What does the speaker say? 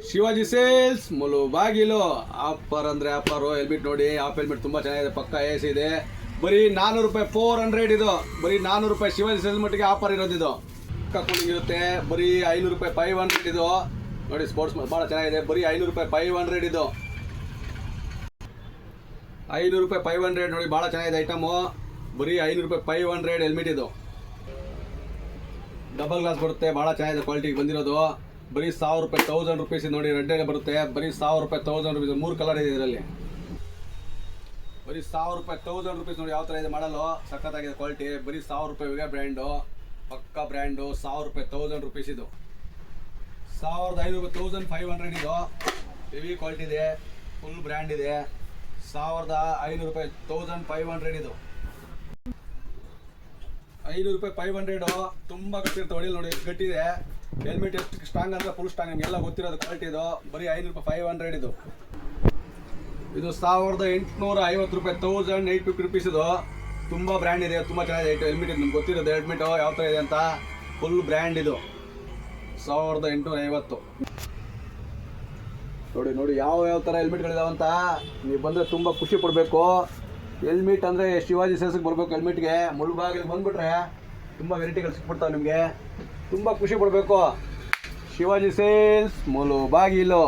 Shivaji sales Mulbagal. Offer ಅಂದರೆ offer. Helmet ನೋಡಿ, of helmet ತುಂಬ ಚೆನ್ನಾಗಿದೆ, ಪಕ್ಕ AC ಇದೆ. ಬರೀ 400 ರೂಪಾಯಿ, 400 ಇದು. ಬರೀ 400 ರೂಪಾಯಿ ಶಿವಾಜಿ ಸೇಲ್ಸ್ ಮಟ್ಟಿಗೆ ಆಫರ್ ಇರೋದಿದು. ಪಕ್ಕ ಕೂಲಿಂಗ್ ಇರುತ್ತೆ. ಬರೀ 500 ರೂಪಾಯಿ, 500 ಇದು ನೋಡಿ. ಸ್ಪೋರ್ಟ್ಸ್ ಭಾಳ ಚೆನ್ನಾಗಿದೆ. ಬರೀ 500 ರೂಪಾಯಿ, 500 ಇದು. 500 ರೂಪಾಯಿ, 500 ನೋಡಿ, ಭಾಳ ಚೆನ್ನಾಗಿದೆ ಐಟಮು. ಬರೀ 500 ರೂಪಾಯಿ, 500 ಹೆಲ್ಮೆಟ್ ಇದು. ಡಬಲ್ ಗ್ಲಾಸ್ ಬರುತ್ತೆ, ಭಾಳ ಚೆನ್ನಾಗಿದೆ ಕ್ವಾಲಿಟಿಗೆ ಬಂದಿರೋದು. ಬರೀ 1000 ರೂಪಾಯಿ, 1000 ರುಪೀಸ್ ನೋಡಿ. ರೆಡ್ ಬರುತ್ತೆ. ಬರೀ 1000 ರೂಪಾಯಿ, 1000 ರುಪೀಸ್. 3 ಕಲರ್ ಇದೆ ಇದರಲ್ಲಿ. ಬರೀ 1000 ರೂಪಾಯಿ, 1000 ರುಪೀಸ್ ನೋಡಿ. ಯಾವ ಥರ ಇದೆ ಮಾಡಲು, ಸಖತ್ತಾಗಿದೆ ಕ್ವಾಲಿಟಿ. ಬರೀ 1000 ರೂಪಾಯಿ ಬ್ರ್ಯಾಂಡು, ಪಕ್ಕ ಬ್ರ್ಯಾಂಡು. 1000 ರೂಪಾಯಿ, 1000 ರುಪೀಸ್ ಇದು. 1500 ರೂಪಾಯಿ, 1500 ಇದು. ಹೆವಿ ಕ್ವಾಲಿಟಿ ಇದೆ, ಫುಲ್ ಬ್ರ್ಯಾಂಡ್ ಇದೆ. 1500 ರೂಪಾಯಿ, 1500 ಇದು. 500 ರೂಪಾಯಿ, 500 ತುಂಬ ಗಟ್ಟಿರುತ್ತೆ. ಹೊಡಿಲ್ ನೋಡಿ, ಗಟ್ಟಿದೆ. ಹೆಲ್ಮೆಟ್ ಎಷ್ಟು ಸ್ಟ್ರಾಂಗ್ ಅಂದರೆ ಫುಲ್ ಸ್ಟ್ರಾಂಗ್, ನಿಮಗೆಲ್ಲ ಗೊತ್ತಿರೋದು ಕ್ವಾಲಿಟಿ ಇದು. ಬರೀ 500 ರೂಪಾಯಿ, 500 ಇದು. ಇದು 1850 ರೂಪಾಯಿ, 1850 ರುಪೀಸ್ ಇದು. ತುಂಬ ಬ್ರ್ಯಾಂಡ್ ಇದೆ, ತುಂಬ ಚೆನ್ನಾಗಿದೆ ಹೆಲ್ಮೆಟ್ ಇದು. ನಿಮ್ಗೆ ಗೊತ್ತಿರೋದು ಹೆಲ್ಮೆಟ್ ಯಾವ ಥರ ಇದೆ ಅಂತ. ಫುಲ್ ಬ್ರ್ಯಾಂಡ್ ಇದು. 1850 ನೋಡಿ ನೋಡಿ ಯಾವ ಥರ ಹೆಲ್ಮೆಟ್ಗಳಿದಾವಂತ. ನೀವು ಬಂದರೆ ತುಂಬ ಖುಷಿ ಪಡಬೇಕು. ಹೆಲ್ಮೆಟ್ ಅಂದರೆ ಶಿವಾಜಿ ಸೇಲ್ಸ್ಗೆ ಬರಬೇಕು. ಹೆಲ್ಮೆಟ್ಗೆ ಮುಳುಬಾಗಿಲಿಗೆ ಬಂದುಬಿಟ್ರೆ ತುಂಬ ವೆರೈಟಿಗಳು ಸಿಕ್ಬಿಡ್ತಾವೆ ನಿಮಗೆ. ತುಂಬ ಖುಷಿ ಪಡಬೇಕು. ಶಿವಾಜಿ ಸೇಲ್ಸ್ ಮುಳುಬಾಗಿಲು.